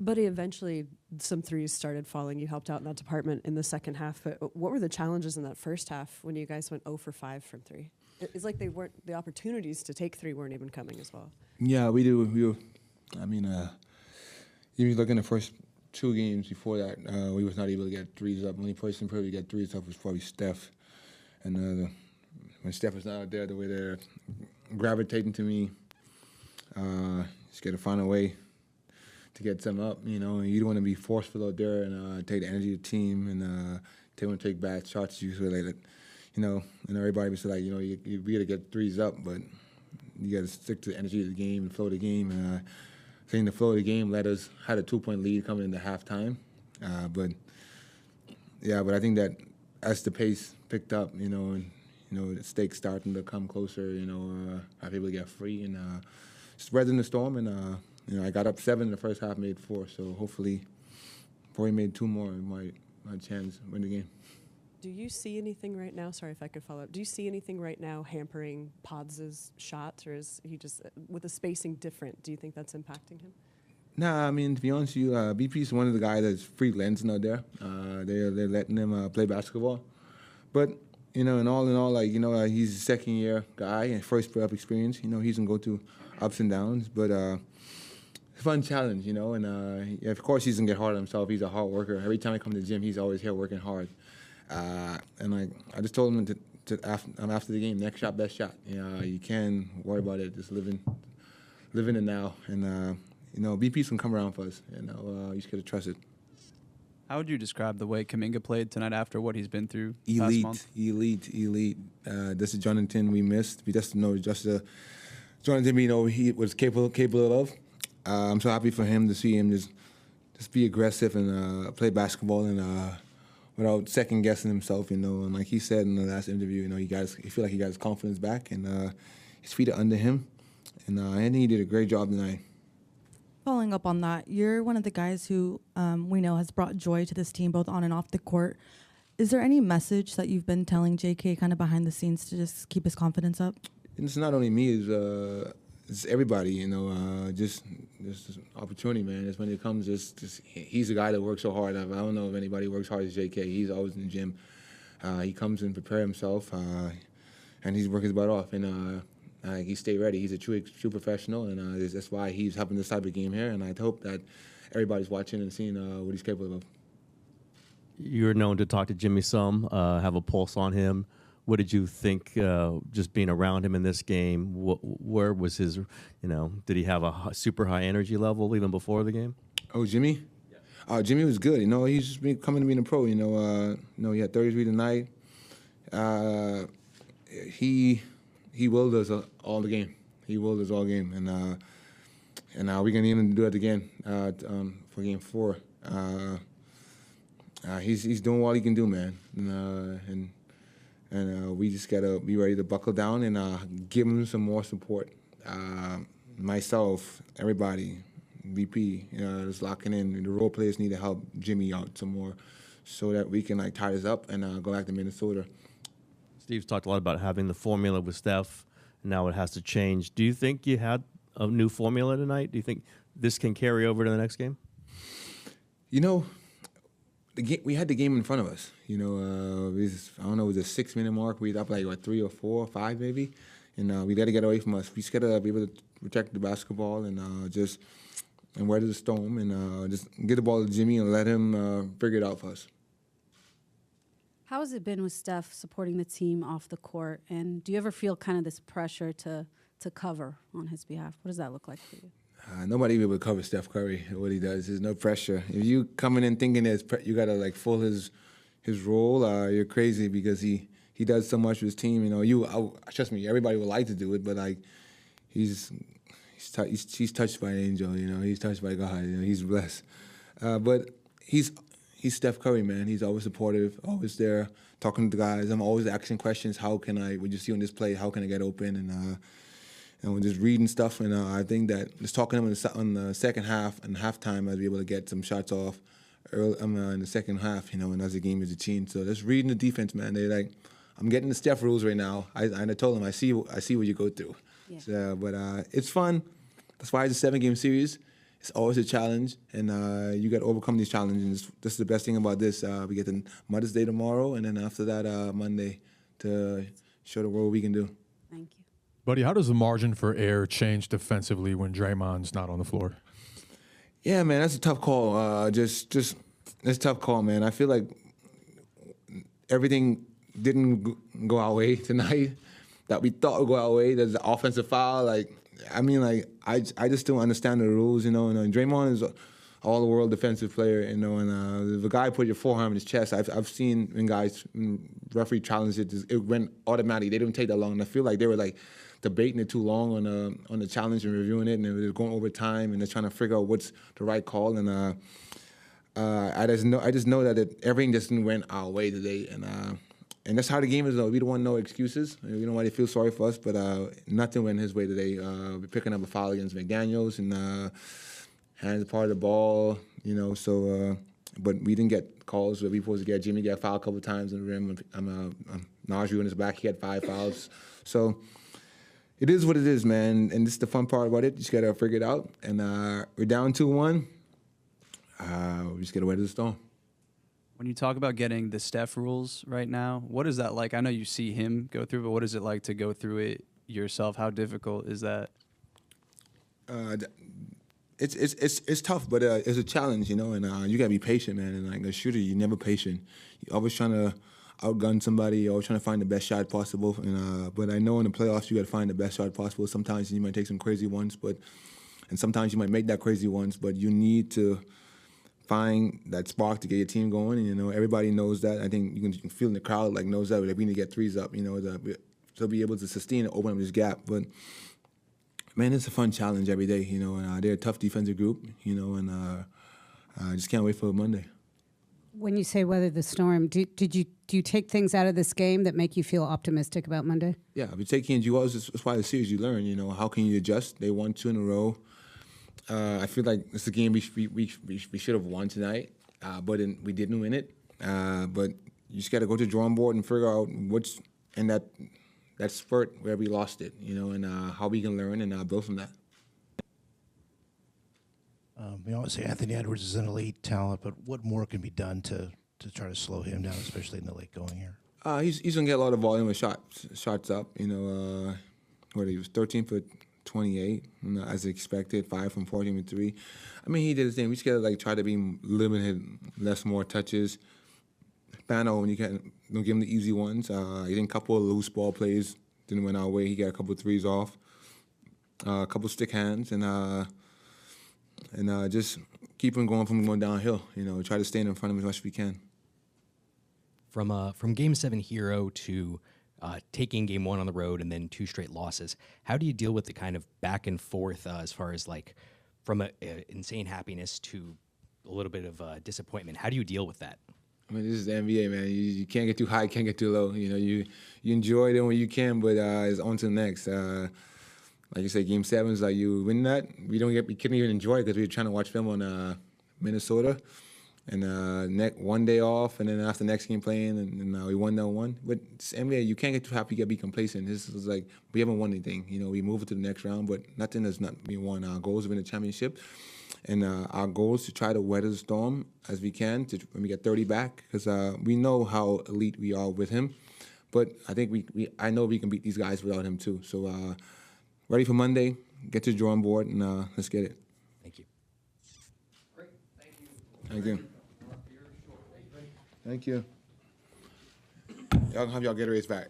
Buddy, eventually some threes started falling. You helped out in that department in the second half. But what were the challenges in that first half when you guys went 0 for 5 from 3? It's like the opportunities to take 3 weren't even coming as well. Yeah, we do. I mean, if you look in the first 2 games before that, we was not able to get threes up. The only person probably get threes up was probably Steph. And when Steph was not out there, the way they're gravitating to me, just got to find a way to get them up, you know. And you don't want to be forceful out there and take the energy of the team and they want to take bad shots. You sort of like, you know, and everybody was like, you know, you got to get threes up, but you got to stick to the energy of the game and flow of the game. And I think the flow of the game had a 2-point lead coming into halftime. But I think that as the pace picked up, you know, and the stakes starting to come closer, you know, I was able to get free and just weathering the storm. And you know, I got up 7 in the first half, made 4. So hopefully, before he made 2 more, my chance to win the game. Do you see anything right now? Sorry if I could follow up. Do you see anything right now hampering Pods' shots, or is he just with the spacing different? Do you think that's impacting him? Nah, I mean, to be honest with you, BP's one of the guys that's freelancing out there. They're letting him play basketball. But, you know, in all, like, you know, he's a second-year guy and first playoff experience. You know, he's going to go through ups and downs. But it's a fun challenge, you know. And, of course, he's going to get hard on himself. He's a hard worker. Every time I come to the gym, he's always here working hard. And I just told him after the game, next shot, best shot. You know, you can't worry about it. Just living it now. And, you know, BP's can come around for us. You know, you just got to trust it. How would you describe the way Kuminga played tonight after what he's been through elite, past month? Elite. This is Jonathan we missed. We just know Jonathan we know he was capable of. I'm so happy for him to see him just be aggressive and play basketball and without second guessing himself. You know, and like he said in the last interview, you know, he feel like he got his confidence back and his feet are under him, and I think he did a great job tonight. Following up on that, you're one of the guys who we know has brought joy to this team, both on and off the court. Is there any message that you've been telling JK kind of behind the scenes to just keep his confidence up? And it's not only me, it's everybody, you know, just this opportunity, man. It's when it comes, just he's a guy that works so hard. I don't know if anybody works hard as JK. He's always in the gym. He comes and prepare himself, and he's working his butt off. And he stay ready. He's a true professional, and that's why he's having this type of game here. And I hope that everybody's watching and seeing what he's capable of. You're known to talk to Jimmy some, have a pulse on him. What did you think just being around him in this game? Where was his, you know, did he have a super high energy level even before the game? Oh, Jimmy? Yeah. Jimmy was good. You know, he's just been coming to being a pro. You know, he had 33 tonight. He willed us all the game. He willed us all game, and we're gonna even do it again for game 4. He's doing all he can do, man, and we just gotta be ready to buckle down and give him some more support. Myself, everybody, BP, is locking in. The role players need to help Jimmy out some more, so that we can like tie this up and go back to Minnesota. Steve's talked a lot about having the formula with Steph, and now it has to change. Do you think you had a new formula tonight? Do you think this can carry over to the next game? You know, we had the game in front of us. You know, I don't know, it was a 6-minute mark. We up like, 3 or 4 or 5 maybe. And we got to get away from us. We just got to be able to protect the basketball and and weather the storm and just get the ball to Jimmy and let him figure it out for us. How has it been with Steph supporting the team off the court? And do you ever feel kind of this pressure to cover on his behalf? What does that look like for you? Nobody will cover Steph Curry. What he does, there's no pressure. If you coming in thinking you got to like full his role, you're crazy because he does so much with his team. You know, trust me, everybody would like to do it, but like he's touched by an angel. You know, he's touched by God. You know, he's blessed. But he's Steph Curry, man. He's always supportive, always there, talking to the guys. I'm always asking questions. What you see on this play, how can I get open? And just reading stuff. And I think that just talking to him in the second half and halftime, I'll be able to get some shots off early, in the second half, you know, and as the game is a change. So just reading the defense, man. They like, I'm getting the Steph rules right now. I told him, I see what you go through. Yeah. So, but it's fun. That's why it's a 7-game series. it's always a challenge, and you got to overcome these challenges. This is the best thing about this. We get the Mother's Day tomorrow, and then after that, Monday, to show the world what we can do. Thank you. Buddy, how does the margin for error change defensively when Draymond's not on the floor? Yeah, man, that's a tough call. It's a tough call, man. I feel like everything didn't go our way tonight that we thought would go our way. There's an offensive foul. I just don't understand the rules, And Draymond is all-world defensive player, And if a guy put your forearm in his chest, I've seen when referee challenged it went automatically. They didn't take that long, and I feel like they were debating it too long on the challenge and reviewing it, and it was going over time, and they're trying to figure out what's the right call. And I just know that everything just went our way today, and that's how the game is. Though we don't want no excuses. We don't want to feel sorry for us, but nothing went his way today. We're picking up a foul against McDaniels and hands part of the ball, So, but we didn't get calls where we were supposed to get. Jimmy got fouled a couple of times in the rim. Najee on his back, he had 5 fouls. So it is what it is, man. And this is the fun part about it. You just got to figure it out. And we're down 2-1. We just got to weather the storm. When you talk about getting the Steph rules right now, what is that like? I know you see him go through, but what is it like to go through it yourself? How difficult is that? It's tough, but it's a challenge, And you gotta be patient, man. And like a shooter, you're never patient. You're always trying to outgun somebody. You're always trying to find the best shot possible. And but I know in the playoffs, you gotta find the best shot possible. Sometimes you might take some crazy ones, and sometimes you might make that crazy ones. But you need to find that spark to get your team going. And everybody knows that. I think you can feel in the crowd knows that. We need to get threes up. To be able to sustain and open up this gap, but. Man, it's a fun challenge every day, And they're a tough defensive group, And I just can't wait for Monday. When you say weather the storm, do you take things out of this game that make you feel optimistic about Monday? Yeah, we take in. That's why the series you learn. How can you adjust? They won 2 in a row. I feel like it's a game we should have won tonight, but we didn't win it. But you just got to go to the drawing board and figure out what's in that spurt where we lost it, and how we can learn and build from that. We always say Anthony Edwards is an elite talent, but what more can be done to try to slow him down, especially in the late going here? He's gonna get a lot of volume of shots up. He was 13 for 28, as expected, 5 from 14 with 3. I mean, he did his thing. We just gotta try to be limited, more touches. Pano, when you don't give him the easy ones. He didn't couple of loose ball plays, didn't went our way. He got a couple of threes off, a couple of stick hands, and just keep him going downhill. Try to stay in front of him as much as we can. From Game 7 hero to taking Game 1 on the road and then 2 straight losses, how do you deal with the kind of back and forth as far as from a insane happiness to a little bit of disappointment? How do you deal with that? I mean, this is the NBA, man. You can't get too high, can't get too low. You enjoy it when you can, but it's on to the next. Like you said, Game 7 is you win that. We couldn't even enjoy it because we were trying to watch film on Minnesota, and 1 day off, and then after the next game playing, and we won that one. But it's NBA, you can't get too happy, you gotta be complacent. This is we haven't won anything. We move it to the next round, but nothing has not been won. Our goals have been a championship. And our goal is to try to weather the storm as we can when we get 30 back, because we know how elite we are with him. But I think I know we can beat these guys without him too. So ready for Monday, get to the drawing board, and let's get it. Thank you. Great. Thank you. Thank you. Y'all have y'all Gatorades back.